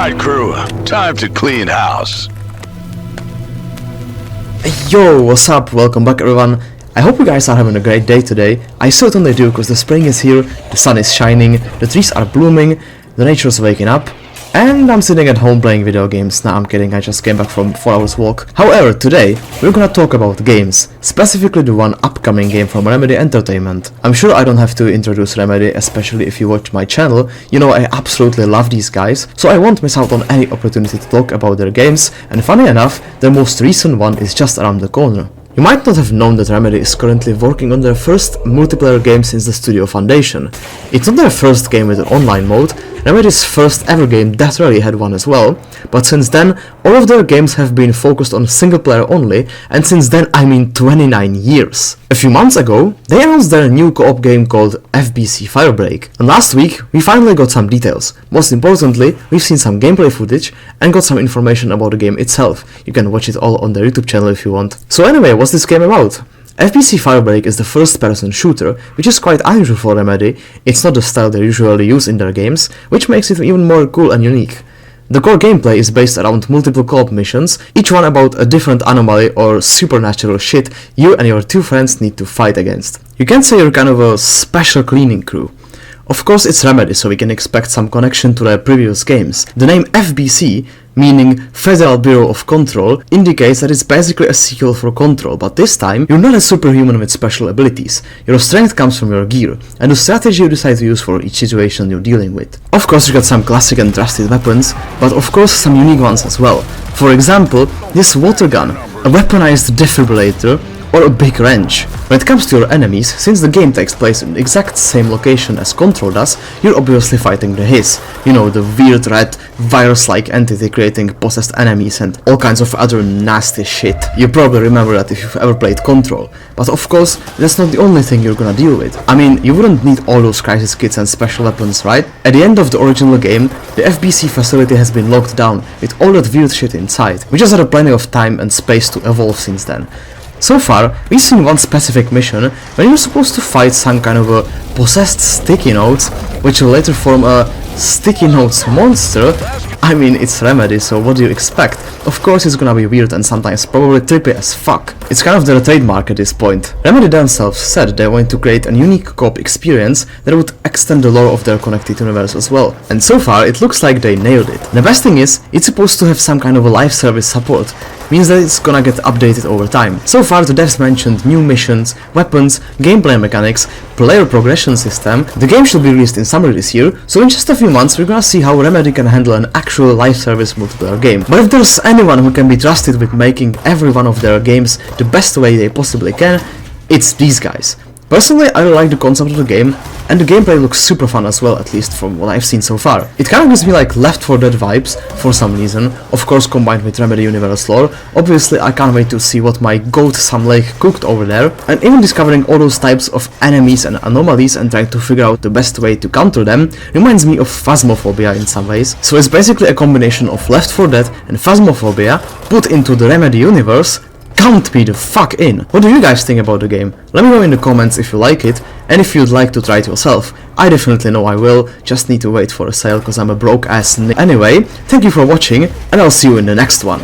Alright crew, time to clean house. Yo, what's up? Welcome back everyone. I hope you guys are having a great day today. I certainly do, because the spring is here, the sun is shining, the trees are blooming, the nature is waking up, and I'm sitting at home playing video games. Nah, I'm kidding, I just came back from 4 hours walk. However, today, we're gonna talk about games, specifically the one upcoming game from Remedy Entertainment. I'm sure I don't have to introduce Remedy, especially if you watch my channel. You know I absolutely love these guys, so I won't miss out on any opportunity to talk about their games, and funny enough, their most recent one is just around the corner. You might not have known that Remedy is currently working on their first multiplayer game since the studio foundation. It's not their first game with an online mode. Remedy's first ever game Death Rally had one as well, but since then all of their games have been focused on single player only, and since then I mean 29 years. A few months ago, they announced their new co-op game called FBC Firebreak, and last week we finally got some details. Most importantly, we've seen some gameplay footage and got some information about the game itself. You can watch it all on their YouTube channel if you want. So anyway, what's this game about? FBC Firebreak is the first-person shooter, which is quite unusual for Remedy. It's not the style they usually use in their games, which makes it even more cool and unique. The core gameplay is based around multiple co-op missions, each one about a different anomaly or supernatural shit you and your two friends need to fight against. You can say you're kind of a special cleaning crew. Of course it's Remedy, so we can expect some connection to their previous games. The name FBC, meaning Federal Bureau of Control, indicates that it's basically a sequel for Control, but this time you're not a superhuman with special abilities. Your strength comes from your gear, and the strategy you decide to use for each situation you're dealing with. Of course you got some classic and trusted weapons, but of course some unique ones as well. For example, this water gun, a weaponized defibrillator, or a big wrench. When it comes to your enemies, since the game takes place in the exact same location as Control does, you're obviously fighting the Hiss. You know, the weird red virus-like entity creating possessed enemies and all kinds of other nasty shit. You probably remember that if you've ever played Control. But of course, that's not the only thing you're gonna deal with. I mean, you wouldn't need all those crisis kits and special weapons, right? At the end of the original game, the FBC facility has been locked down with all that weird shit inside. We just had plenty of time and space to evolve since then. So far, we've seen one specific mission when you're supposed to fight some kind of a possessed sticky notes, which will later form a sticky notes monster. I mean, it's Remedy, so what do you expect? Of course it's gonna be weird and sometimes probably trippy as fuck. It's kind of their trademark at this point. Remedy themselves said they want to create a unique co-op experience that would extend the lore of their connected universe as well. And so far, it looks like they nailed it. The best thing is, it's supposed to have some kind of a live service support. Means that it's gonna get updated over time. So far the devs mentioned new missions, weapons, gameplay mechanics, player progression system. The game should be released in summer this year, so in just a few months we're gonna see how Remedy can handle an actual live service multiplayer game. But if there's anyone who can be trusted with making every one of their games the best way they possibly can, it's these guys. Personally, I really like the concept of the game, and the gameplay looks super fun as well, at least from what I've seen so far. It kind of gives me like Left 4 Dead vibes, for some reason, of course combined with Remedy Universe lore. Obviously I can't wait to see what my goat Sam Lake cooked over there, and even discovering all those types of enemies and anomalies and trying to figure out the best way to counter them reminds me of Phasmophobia in some ways. So it's basically a combination of Left 4 Dead and Phasmophobia put into the Remedy universe. Count me the fuck in! What do you guys think about the game? Let me know in the comments if you like it, and if you'd like to try it yourself. I definitely know I will, just need to wait for a sale cause I'm a broke ass n. Anyway, thank you for watching, and I'll see you in the next one.